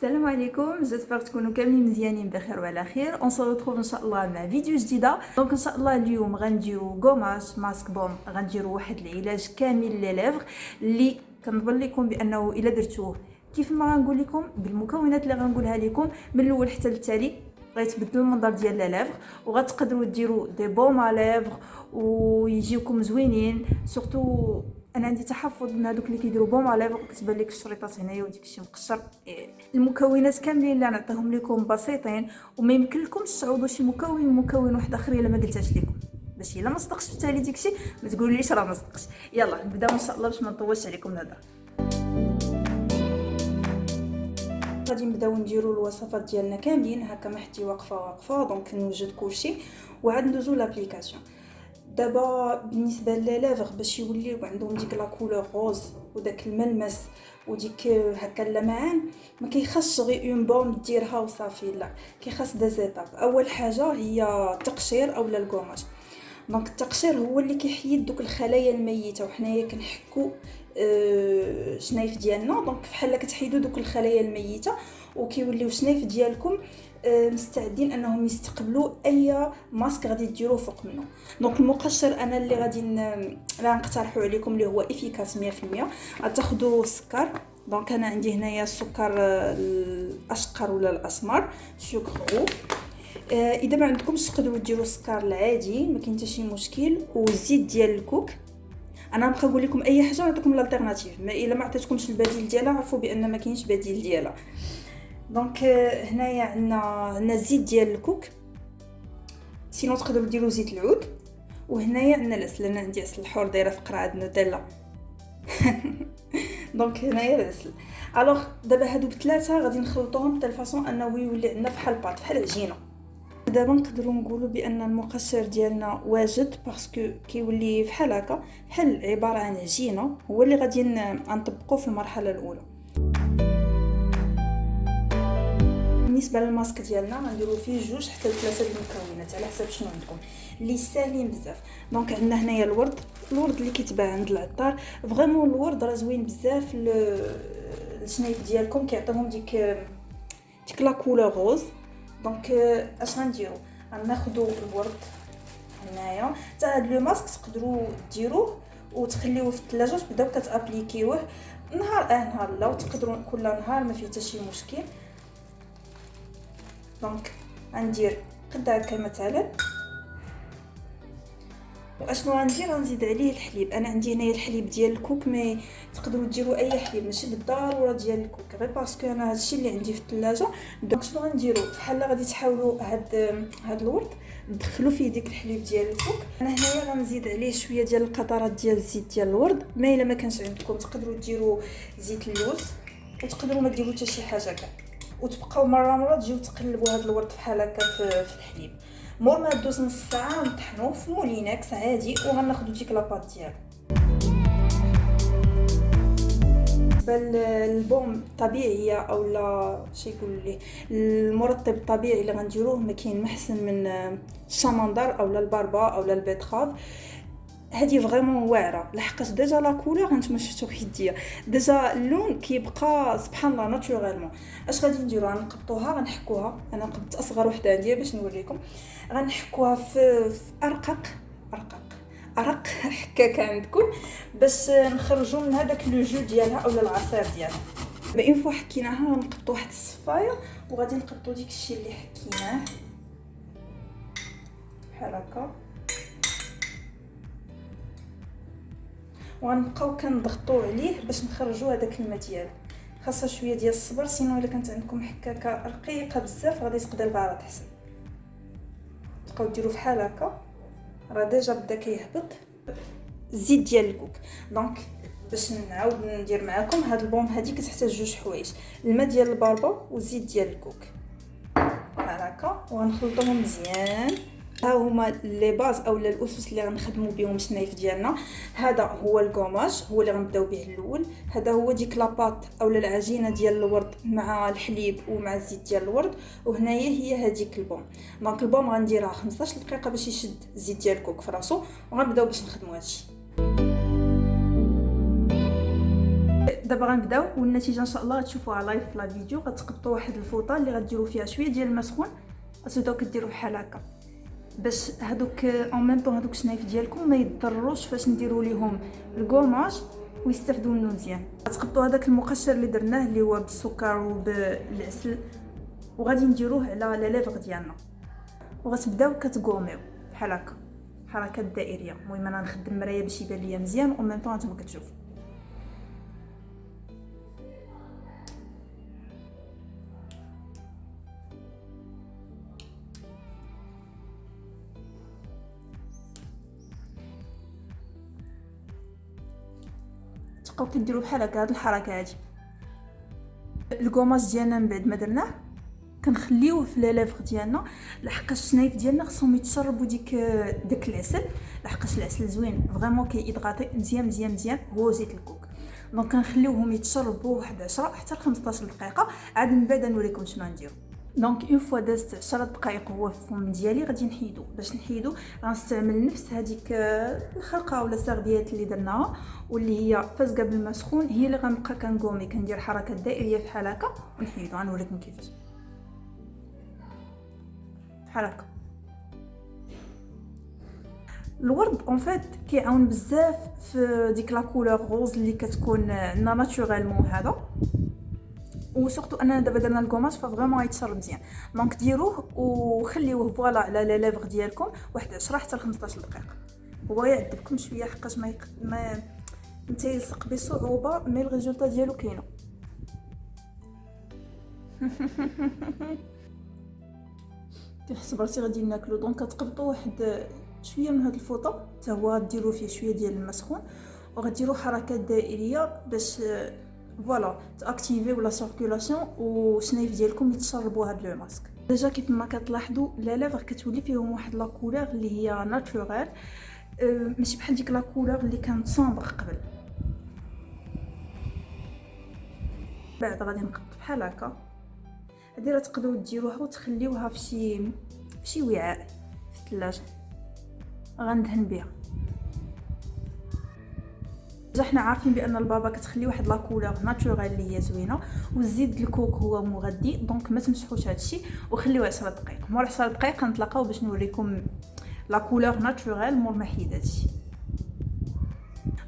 السلام عليكم، جيسبر تكونوا كاملين مزيانين بخير وعلى خير. اون سو ريتروف ان شاء الله مع فيديو جديده. دونك ان شاء الله اليوم غنديروا غوماج ماسك بوم، غنديروا واحد العلاج كامل لي ليفغ اللي كنظن لكم بانه الا درتوه كيف ما غنقول لكم بالمكونات اللي غنقولها لكم من الاول حتى للتالي غيتبدل المنظر ديال لي ليفغ، وغتقدروا ديروا دي بوم ا ليفغ ويجيوكم زوينين. سورتو انا عندي تحفظ من هذوك اللي كيديروا بوم ا ليفغ، كتبان لك الشريطات هنايا وديك الشيء مقشر. المكونات كاملين اللي نعطيهم لكم بسيطين، وما يمكن لكمش تعوضوا شي مكون واحد اخر الا ما قلتهاش لكم، باش الا ما صدقش في التالي ديك الشيء ما تقوليش راه ما صدقش. يلا نبداو ان شاء الله باش ما نطولش عليكم الهضره. غادي نبداو نديروا الوصفات ديالنا كاملين هكا ما حتى واقفه دونك نوجد كلشي وعاد ندوزو لابليكاسيون. دابا بالنسبه للافغ باش يوليو عندهم ديك لا كولور روز وداك الملمس وديك هكا اللمعان، ما كيخصش غير اون بوم ديرها وصافي، لا كيخص دي زيتاب. اول حاجه هي التقشير اولا الكوماج. دونك التقشير هو اللي كيحيد دوك الخلايا الميته، وحنايا كنحكوا شنايف ديالنا، دونك بحال كتحيدوا دوك الخلايا الميته وكيوليو شنايف ديالكم مستعدين انهم يستقبلوا اي ماسك غادي ديروه فوق منه. دونك المقشر انا اللي غادي نقترحوا عليكم اللي هو افيكاس 100%. غتاخذوا السكر، دونك انا عندي هنايا السكر الاشقر ولا الاسمر سكر. اذا ما عندكمش تقدروا ديروا السكر العادي، ما كاين حتى شي مشكل. والزيت ديال الكوك انا نبقى نقول لكم اي حاجه نعطيكم الالتيرناتيف، ما الا ما عطيتكمش البديل ديالها عرفوا بان ما كاينش بديل ديالها. دونك هنايا عندنا الزيت ديال الكوك، سينو تقدروا ديروا زيت العود. وهنايا عندنا العسل، انا عندي عسل الحور دايره في قرعه نوتيلا. دونك هنايا العسل. الوغ دابا هادو بثلاثه غادي نخلطوهم حتى الفاصون انه يولي عندنا فحال بات بحال عجينه. دابا نقدروا نقولوا بان المقشر ديالنا واجد باسكو كيولي بحال هكا، بحال عباره عن عجينه، هو اللي غادي نطبقوه في المرحله الاولى. بالنسبه للماسك ديالنا غنديروا فيه 2 حتى 3 المكونات على حسب شنو عندكم اللي ساهلين بزاف. دونك عندنا هنايا الورد اللي كيتباع عند العطار. فريمون الورد راه زوين بزاف الشنايف ديالكم، كيعطيهم ديك لا كولور روز. دونك اش غنديروا؟ غناخذوا الورد هنايا. حتى هاد لو ماسك تقدروا ديروه وتخليوه في الثلاجه وتبداو كتابليكيوه نهار نهار لا، وتقدروا كل نهار ما فيه حتى شي مشكل. دونك غندير قد هكا مثلا، واشنو غندير؟ غنزيد عليه الحليب. انا عندي هنايا الحليب ديال الكوك، ما تقدروا ديروا اي حليب ماشي بالضروره ديال الكوك، غير باسكو انا هادشي اللي عندي في الثلاجه. دونك شنو غنديروا؟ بحال غادي تحاولوا هاد الورد تدخلوا فيه ديك الحليب ديال الكوك. انا هنايا غنزيد عليه شويه ديال القطرات ديال الزيت ديال الورد. ما الا ما كانش عندكم تقدروا ديروا زيت اللوز، وتقدروا ما ديروا حتى شي حاجه كاع، وتبقاو مره تجيو تقلبوا هاد الورد بحال هكا في الحليب. مور ما دوز نص ساعه نطحنوه في مولينكس عادي، وغناخذوا ديك لاباط ديالو. البوم الطبيعيه اولا شي يقول ليه المرطب الطبيعي اللي غنديروه ما كاين محسن من الشمندر اولا البربا اولا البيتخاف. هذه فريمون واعره لحقاش ديجا لا كولور هانتوما شفتوا حيديه، ديجا اللون كيبقى سبحان الله ناتورالمون. اش غادي نديرو؟ غنقبطوها غنحكوها. انا قبطت اصغر وحده عندي باش نوريكم. غنحكوها في ارق حكاكه عندكم باش نخرجوا من هذاك لو جو ديالها اولا العصير ديالها. اون فوا حكيناها غنقبطوا واحد الصفايه وغادي نقبطوا ديك الشيء اللي حكيناه بحال هكا، وغنبقاو كنضغطوا عليه باش نخرجوا هذاك الماء ديالو. خاصها شويه ديال الصبر، سينو الا كانت عندكم حكاكه رقيقه بزاف غادي تقدر بارا تحسن. تبقاو ديروا بحال هكا، راه ديجا بدا كيهبط الزيت ديال الكوك. دونك باش نعاود ندير معكم هاد البوم، هذه كتحتاج 2 حوايج، الماء ديال الباربا والزيت ديال الكوك بحال هكا، وغنخلطوهم مزيان. ها هما لي باز اولا الاسس اللي غنخدموا بهم الشنايف ديالنا. هذا هو الكوماج، هو اللي غنبداو به الاول. هذا هو ديك لاباط اولا العجينه ديال الورد مع الحليب ومع الزيت ديال الورد. وهنايا هي هذيك البوم. دونك البوم غنديرها 15 دقيقه باش يشد الزيت ديال الكوك في راسو، وغنبداو باش نخدموا هادشي. دابا غنبداو والنتيجه ان شاء الله غتشوفوها لايف في لا فيديو. غتقبطوا واحد الفوطه اللي غديروا فيها شويه ديال الماء سخون، غتبداو كديروا بحال هكا باش هادوك اون ميم طون هادوك الشنايف ديالكم ما يضروش فاش نديروا ليهم الكوماج ويستافدوا منه مزيان. غتقبطوا هذاك المقشر اللي درناه اللي هو بالسكر وبالعسل وغادي نديروه على لا ليفغ ديالنا، وغتبداو كتغوميو بحال هكا حركات دائريه. المهم انا نخدم مرايه باش يبان ليا مزيان اون ميم طون نتوما كتشوفوا. تبقاو كديروا بحال هكا هاد الحركه هادي. الكوماج ديالنا من بعد ما درناه كنخليوه في لا ليفغ ديالنا، لحقاش الشنايف ديالنا خصهم يتشربوا داك العسل، لحقاش العسل زوين فريمون كيدغاطي مزيان مزيان مزيان هو زيت الكوك. دونك كنخليوهم يتشربوا واحد 10 حتى ل 15 دقيقه، عاد من بعد نوريكم شنو نديرو. دونك اون فوا دازت 10 دقائق هو في الفم ديالي غادي نحيدو. باش نحيدو غنستعمل نفس هذيك الخرقه ولا سيرفيات اللي درناها واللي هي فازقه بالماء سخون، هي اللي غنبقى كنقومي كندير حركات دائريه بحال هكا ونحيدو. غنوريكم كيفاش بحال هكا. الورد اون فيت كيعاون بزاف في ديك لا كولور روز اللي كتكون عندنا ناتورالمون هذا، وسورتو اننا دابا درنا الكوماج ففريمون يتشرب مزيان. دونك ديروه وخليوه فوالا على لا ليفغ ديالكم واحد 10 حتى ل 15 دقيقه. هو يعذبكم شويه حقاش ما يلصق بصعوبه، مي الريزولطا ديالو كاينه. كنحس براسي غادي ناكلو. دونك كتقبطوا واحد شويه من هاد الفوطه حتى هو ديروا فيه شويه ديال الماء سخون وغديروا حركات دائريه باش فوالا تاكتيفيو لا سيركولاسيون والشنايف ديالكم يتشربوا هاد لو ماسك. ديجا كيف ما كتلاحظوا لا ليفغ كتولي فيهم واحد لا كولور اللي هي ناتورال، ماشي بحال ديك لا كولور اللي كانت صامبر قبل. بعد غادي نقط بحال هكا. هادي راه تقدروا ديروها وتخليوها في شي وعاء في الثلاجه غندهن بها. حنا عارفين بان البابا كتخلي واحد لا كولور ناتورال اللي هي زوينه، والزيت الكوك هو مغذي. دونك ما تمسحوش هادشي وخليوه 10 دقائق. مور 10 دقائق نتلاقاو باش نوريكم لا كولور ناتورال مور ما حيد هادشي.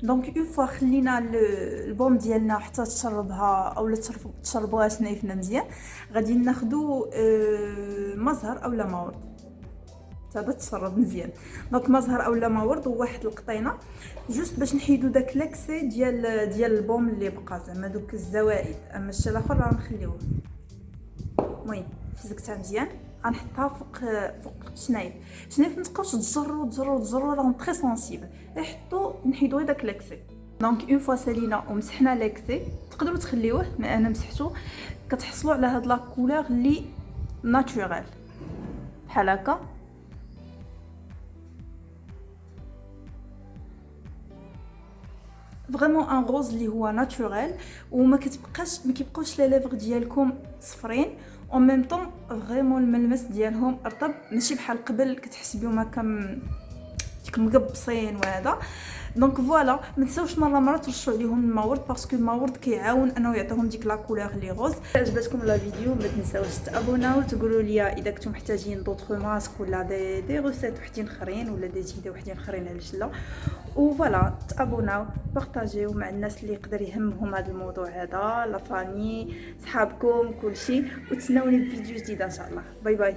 دونك اون فوا خلينا البوم ديالنا حتى تشربها اولا تشربوها شنايفنا مزيان، غادي ناخذوا مزهر اولا ماورد حتى تشرب مزيان. دونك مزهر اولا ماورد وواحد القطينه جوست باش نحيدو داك لاكسي ديال البوم اللي بقى، زعما دوك الزوائد. اما الشيء الاخر راه نخليوه. المهم فزقتها مزيان غنحطها فوق الشنايف. ما تبقاوش تجروا راهم تري سونسيبل، حطوا نحيدوا داك لاكسي. دونك اون فوا سالينا ومسحنا لاكسي تقدروا تخليوه، ما انا مسحته. كتحصلوا على هاد لا كولور اللي ناتورال بحال هكا. فريمون ان روز اللي هو ناتورال، وما كيبقاوش لا ليفغ ديالكم صفرين اون ميم طون فريمون الملمس ديالهم رطب، ماشي بحال قبل كتحس بهم هكا مقبصين وهذا. دونك فوالا ما تنساوش مره ترشوا عليهم الماورد باسكو الماورد كيعاون انه يعطيهم ديك لا كولور لي غوز. عجبتكم لا فيديو ما تنساوش تابوناو وتقولوا لي اذا كنتم محتاجين دوطخ ماسك ولا دي روسيت وحدين اخرين ولا دي زيدة وحدين اخرين علاش لا. وفوالا تابوناو بارطاجيو مع الناس اللي يقدر يهمهم هذا الموضوع هذا، لا فامي صحابكم كلشي، وتسناوني في فيديو جديد ان شاء الله. باي باي.